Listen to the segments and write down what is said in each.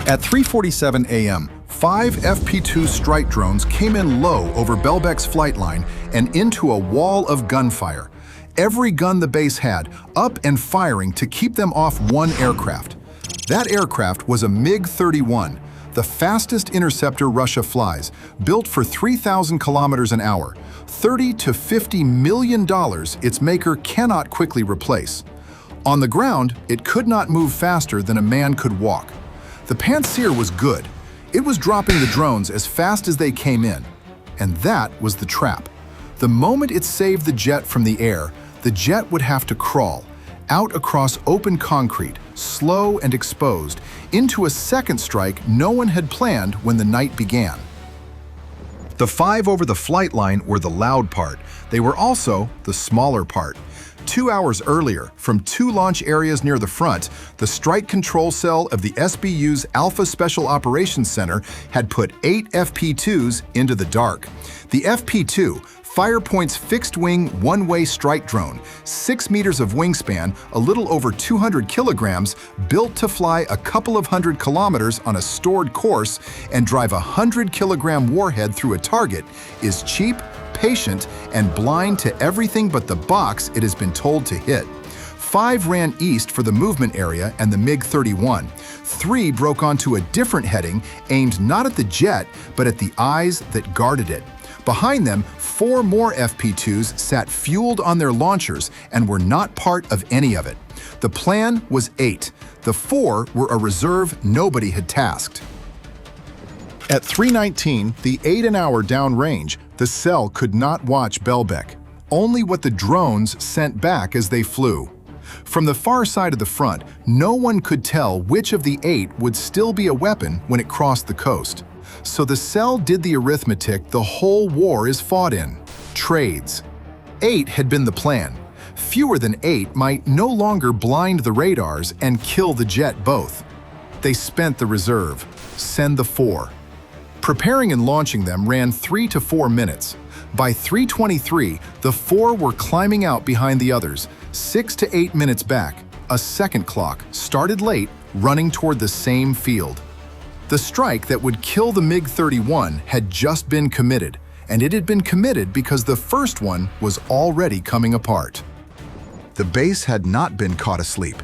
At 3:47 a.m., 5 FP-2 strike drones came in low over Belbek's flight line and into a wall of gunfire. Every gun the base had, up and firing to keep them off one aircraft. That aircraft was a MiG-31, the fastest interceptor Russia flies, built for 3,000 kilometers an hour. $30 to $50 million its maker cannot quickly replace. On the ground, it could not move faster than a man could walk. The Pantsir was good. It was dropping the drones as fast as they came in. And that was the trap. The moment it saved the jet from the air, the jet would have to crawl, out across open concrete, slow and exposed, into a second strike no one had planned when the night began. The 5 over the flight line were the loud part. They were also the smaller part. 2 hours earlier, from 2 launch areas near the front, the strike control cell of the SBU's Alpha Special Operations Center had put 8 FP-2s into the dark. The FP-2, Firepoint's fixed-wing, one-way strike drone, 6 meters of wingspan, a little over 200 kilograms, built to fly a couple of hundred kilometers on a stored course and drive a 100-kilogram warhead through a target, is cheap, patient, and blind to everything but the box it has been told to hit. 5 ran east for the movement area and the MiG-31. 3 broke onto a different heading, aimed not at the jet, but at the eyes that guarded it. Behind them, 4 more FP-2s sat fueled on their launchers and were not part of any of it. The plan was 8. The 4 were a reserve nobody had tasked. At 3:19, the 8 an hour downrange, the cell could not watch Belbek, only what the drones sent back as they flew. From the far side of the front, no one could tell which of the 8 would still be a weapon when it crossed the coast. So the cell did the arithmetic the whole war is fought in: trades. 8 had been the plan. Fewer than 8 might no longer blind the radars and kill the jet both. They spent the reserve. Send the 4. Preparing and launching them ran 3 to 4 minutes. By 3:23, the 4 were climbing out behind the others, 6 to 8 minutes back. A second clock, started late, running toward the same field. The strike that would kill the MiG-31 had just been committed, and it had been committed because the first one was already coming apart. The base had not been caught asleep.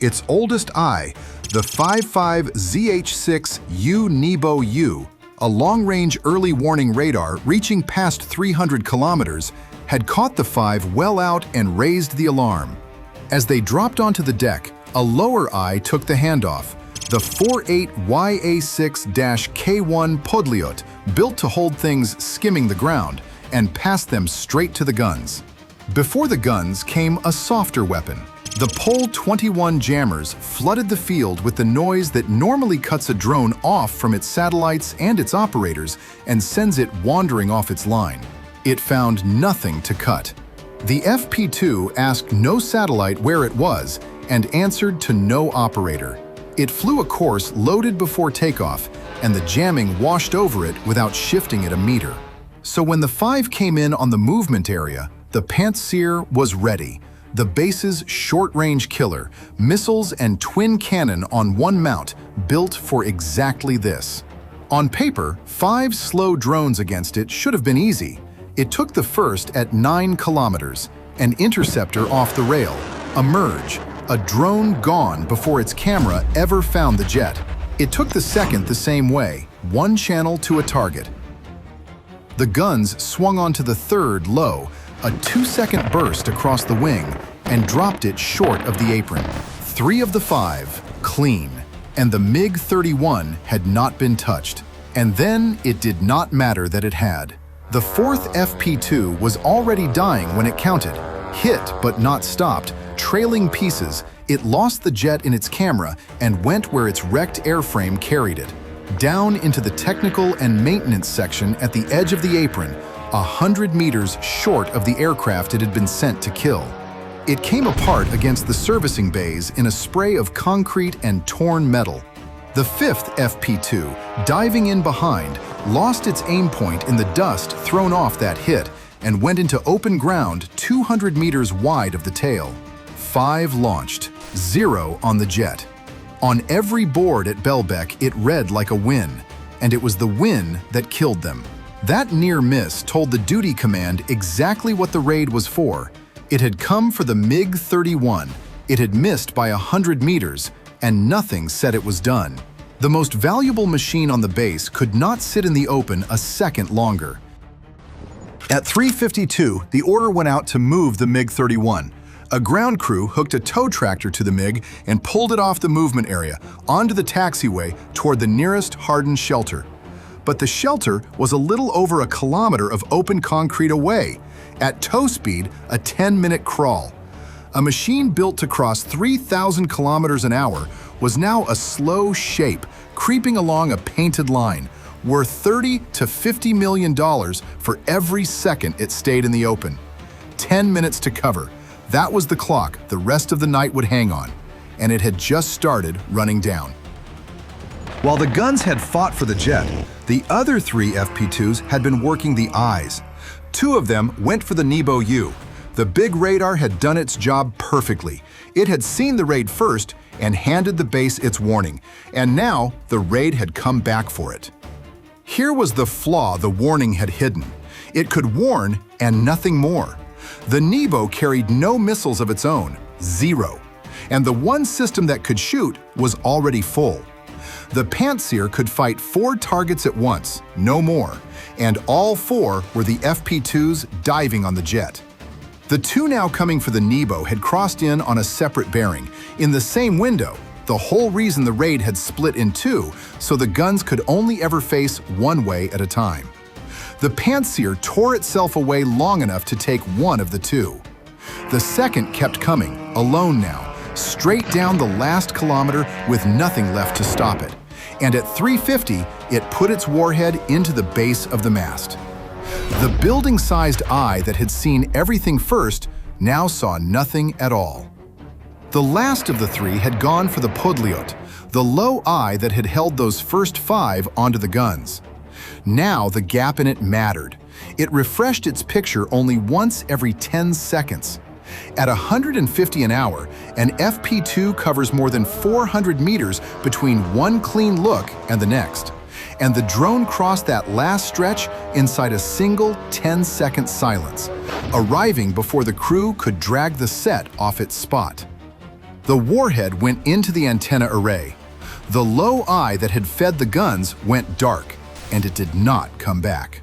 Its oldest eye, the 55 ZH-6U Nebo U, a long-range early warning radar reaching past 300 kilometers, had caught the 5 well out and raised the alarm. As they dropped onto the deck, a lower eye took the handoff, the 48YA6-K1 Podlyot, built to hold things skimming the ground, and passed them straight to the guns. Before the guns came a softer weapon. The Pol 21 jammers flooded the field with the noise that normally cuts a drone off from its satellites and its operators and sends it wandering off its line. It found nothing to cut. The FP-2 asked no satellite where it was and answered to no operator. It flew a course loaded before takeoff, and the jamming washed over it without shifting it a meter. So when the 5 came in on the movement area, the Pantsir was ready. The base's short-range killer, missiles and twin cannon on one mount, built for exactly this. On paper, 5 slow drones against it should have been easy. It took the first at 9 kilometers, an interceptor off the rail, a merge, a drone gone before its camera ever found the jet. It took the second the same way, 1 channel to a target. The guns swung onto the third low, a 2-second burst across the wing, and dropped it short of the apron. 3 of the 5, clean, and the MiG-31 had not been touched. And then it did not matter that it had. The 4th FP-2 was already dying when it counted. Hit but not stopped, trailing pieces, it lost the jet in its camera and went where its wrecked airframe carried it. Down into the technical and maintenance section at the edge of the apron, 100 meters short of the aircraft it had been sent to kill. It came apart against the servicing bays in a spray of concrete and torn metal. The 5th FP-2, diving in behind, lost its aim point in the dust thrown off that hit and went into open ground 200 meters wide of the tail. 5 launched, 0 on the jet. On every board at Belbek, it read like a win, and it was the win that killed them. That near miss told the duty command exactly what the raid was for. It had come for the MiG-31. It had missed by 100 meters, and nothing said it was done. The most valuable machine on the base could not sit in the open a second longer. At 3:52, the order went out to move the MiG-31. A ground crew hooked a tow tractor to the MiG and pulled it off the movement area onto the taxiway toward the nearest hardened shelter. But the shelter was a little over a kilometer of open concrete away. At tow speed, a 10-minute crawl. A machine built to cross 3,000 kilometers an hour was now a slow shape, creeping along a painted line, worth $30 to $50 million for every second it stayed in the open. 10 minutes to cover. That was the clock the rest of the night would hang on, and it had just started running down. While the guns had fought for the jet, the other 3 FP2s had been working the eyes. 2 of them went for the Nebo U. The big radar had done its job perfectly. It had seen the raid first and handed the base its warning, and now the raid had come back for it. Here was the flaw the warning had hidden. It could warn and nothing more. The Nebo carried no missiles of its own, 0, and the one system that could shoot was already full. The Pantsir could fight 4 targets at once, no more, and all 4 were the FP2s diving on the jet. The 2 now coming for the Nebo had crossed in on a separate bearing, in the same window, the whole reason the raid had split in 2, so the guns could only ever face one way at a time. The Pantsir tore itself away long enough to take one of the 2. The second kept coming, alone now, straight down the last kilometer with nothing left to stop it. And at 3:50, it put its warhead into the base of the mast. The building-sized eye that had seen everything first now saw nothing at all. The last of the 3 had gone for the Podlyot, the low eye that had held those first 5 onto the guns. Now the gap in it mattered. It refreshed its picture only once every 10 seconds. At 150 an hour, an FP2 covers more than 400 meters between one clean look and the next. And the drone crossed that last stretch inside a single 10-second silence, arriving before the crew could drag the set off its spot. The warhead went into the antenna array. The low eye that had fed the guns went dark, and it did not come back.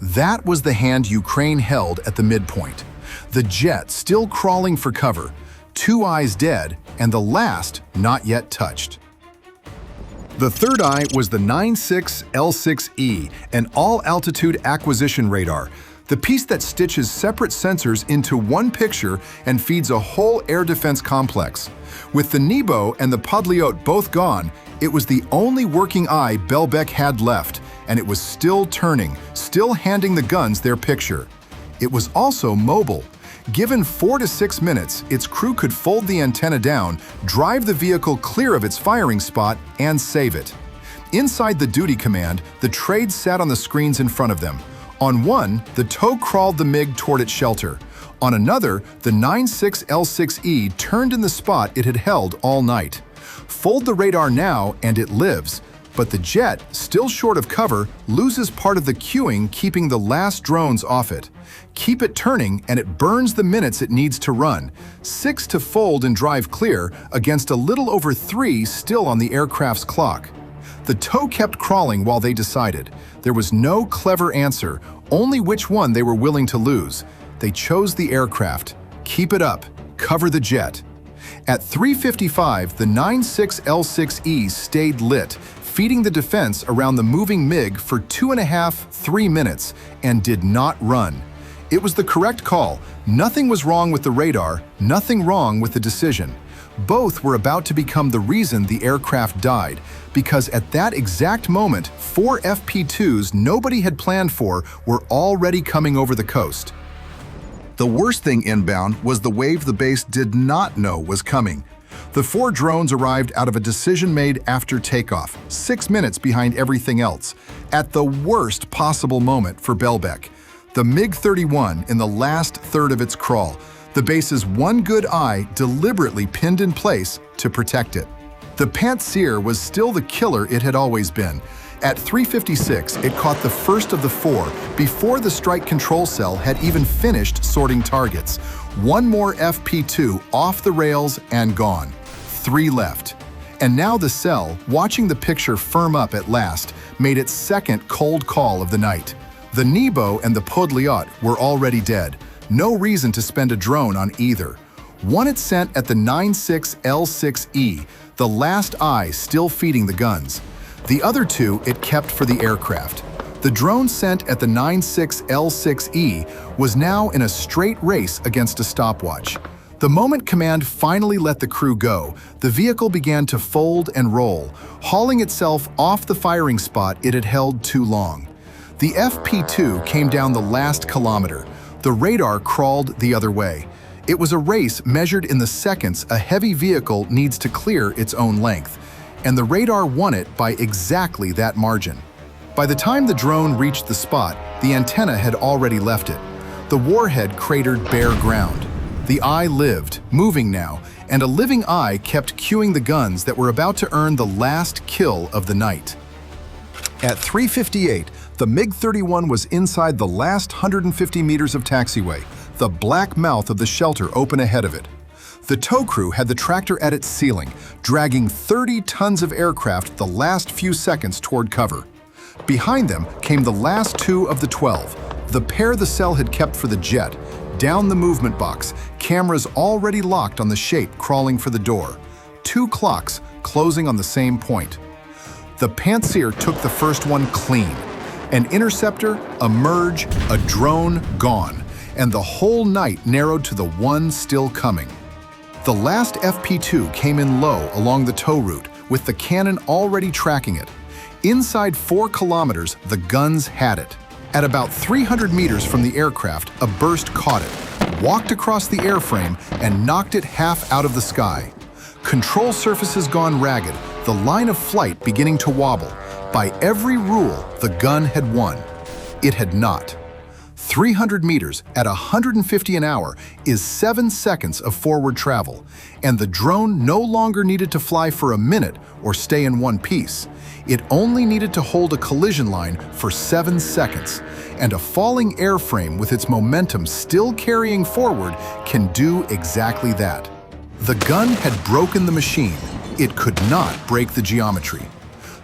That was the hand Ukraine held at the midpoint. The jet still crawling for cover, 2 eyes dead, and the last not yet touched. The third eye was the 96L6E, an all-altitude acquisition radar, the piece that stitches separate sensors into one picture and feeds a whole air defense complex. With the Nebo and the Podlyot both gone, it was the only working eye Belbek had left, and it was still turning, still handing the guns their picture. It was also mobile. Given 4 to 6 minutes, its crew could fold the antenna down, drive the vehicle clear of its firing spot, and save it. Inside the duty command, the trades sat on the screens in front of them. On one, the tow crawled the MiG toward its shelter. On another, the 96L6E turned in the spot it had held all night. Fold the radar now, and it lives. But the jet, still short of cover, loses part of the queuing keeping the last drones off it. Keep it turning and it burns the minutes it needs to run. 6 to fold and drive clear against a little over 3 still on the aircraft's clock. The tow kept crawling while they decided. There was no clever answer, only which one they were willing to lose. They chose the aircraft. Keep it up. Cover the jet. At 3:55, the 96L6E stayed lit, feeding the defense around the moving MiG for 2.5–3 minutes and did not run. It was the correct call. Nothing was wrong with the radar, nothing wrong with the decision. Both were about to become the reason the aircraft died, because at that exact moment, 4 FP2s nobody had planned for were already coming over the coast. The worst thing inbound was the wave the base did not know was coming. The 4 drones arrived out of a decision made after takeoff, 6 minutes behind everything else, at the worst possible moment for Belbek. The MiG-31 in the last third of its crawl, the base's one good eye deliberately pinned in place to protect it. The Pantsir was still the killer it had always been. At 3:56, it caught the first of the four before the strike control cell had even finished sorting targets. One more FP2 off the rails and gone. 3 left. And now the cell, watching the picture firm up at last, made its second cold call of the night. The Nebo and the Podlyot were already dead. No reason to spend a drone on either. One it sent at the 96L6E, the last eye still feeding the guns. The other 2 it kept for the aircraft. The drone sent at the 96L6E was now in a straight race against a stopwatch. The moment command finally let the crew go, the vehicle began to fold and roll, hauling itself off the firing spot it had held too long. The FP2 came down the last kilometer. The radar crawled the other way. It was a race measured in the seconds a heavy vehicle needs to clear its own length, and the radar won it by exactly that margin. By the time the drone reached the spot, the antenna had already left it. The warhead cratered bare ground. The eye lived, moving now, and a living eye kept cueing the guns that were about to earn the last kill of the night. At 3:58, the MiG-31 was inside the last 150 meters of taxiway, the black mouth of the shelter open ahead of it. The tow crew had the tractor at its ceiling, dragging 30 tons of aircraft the last few seconds toward cover. Behind them came the last 2 of the 12, the pair the cell had kept for the jet, down the movement box, cameras already locked on the shape crawling for the door. 2 clocks closing on the same point. The Pantsir took the first one clean. An interceptor, a merge, a drone gone, and the whole night narrowed to the one still coming. The last FP2 came in low along the tow route, with the cannon already tracking it. Inside 4 kilometers, the guns had it. At about 300 meters from the aircraft, a burst caught it, walked across the airframe, and knocked it half out of the sky. Control surfaces gone ragged, the line of flight beginning to wobble. By every rule, the gun had won. It had not. 300 meters at 150 an hour is 7 seconds of forward travel, and the drone no longer needed to fly for a minute or stay in one piece. It only needed to hold a collision line for 7 seconds, and a falling airframe with its momentum still carrying forward can do exactly that. The gun had broken the machine. It could not break the geometry.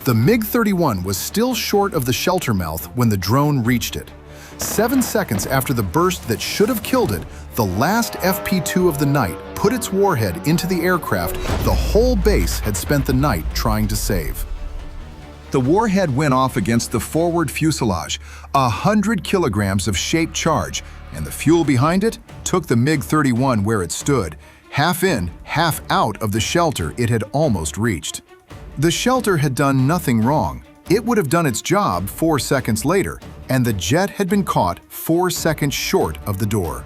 The MiG-31 was still short of the shelter mouth when the drone reached it. 7 seconds after the burst that should have killed it, the last FP2 of the night put its warhead into the aircraft the whole base had spent the night trying to save. The warhead went off against the forward fuselage, 100 kilograms of shaped charge, and the fuel behind it took the MiG-31 where it stood, half in, half out of the shelter it had almost reached. The shelter had done nothing wrong. It would have done its job 4 seconds later, and the jet had been caught 4 seconds short of the door.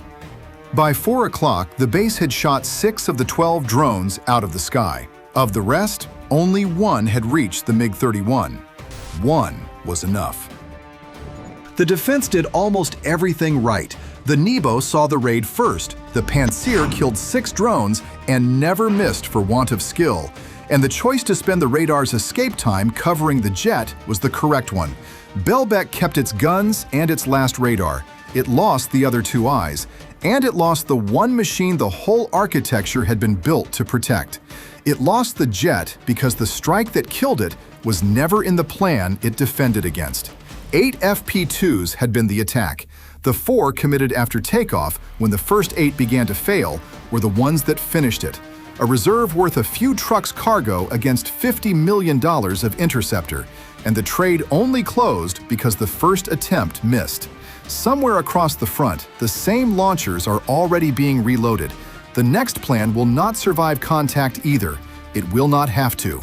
By 4 o'clock, the base had shot 6 of the 12 drones out of the sky. Of the rest, only 1 had reached the MiG-31. 1 was enough. The defense did almost everything right. The Nebo saw the raid first. The Pantsir killed 6 drones and never missed for want of skill. And the choice to spend the radar's escape time covering the jet was the correct one. Belbek kept its guns and its last radar. It lost the other 2 eyes, and it lost the one machine the whole architecture had been built to protect. It lost the jet because the strike that killed it was never in the plan it defended against. 8 FP2s had been the attack. The 4 committed after takeoff, when the first 8 began to fail, were the ones that finished it. A reserve worth a few trucks cargo against $50 million of interceptor, and the trade only closed because the first attempt missed. Somewhere across the front, the same launchers are already being reloaded. The next plan will not survive contact either. It will not have to.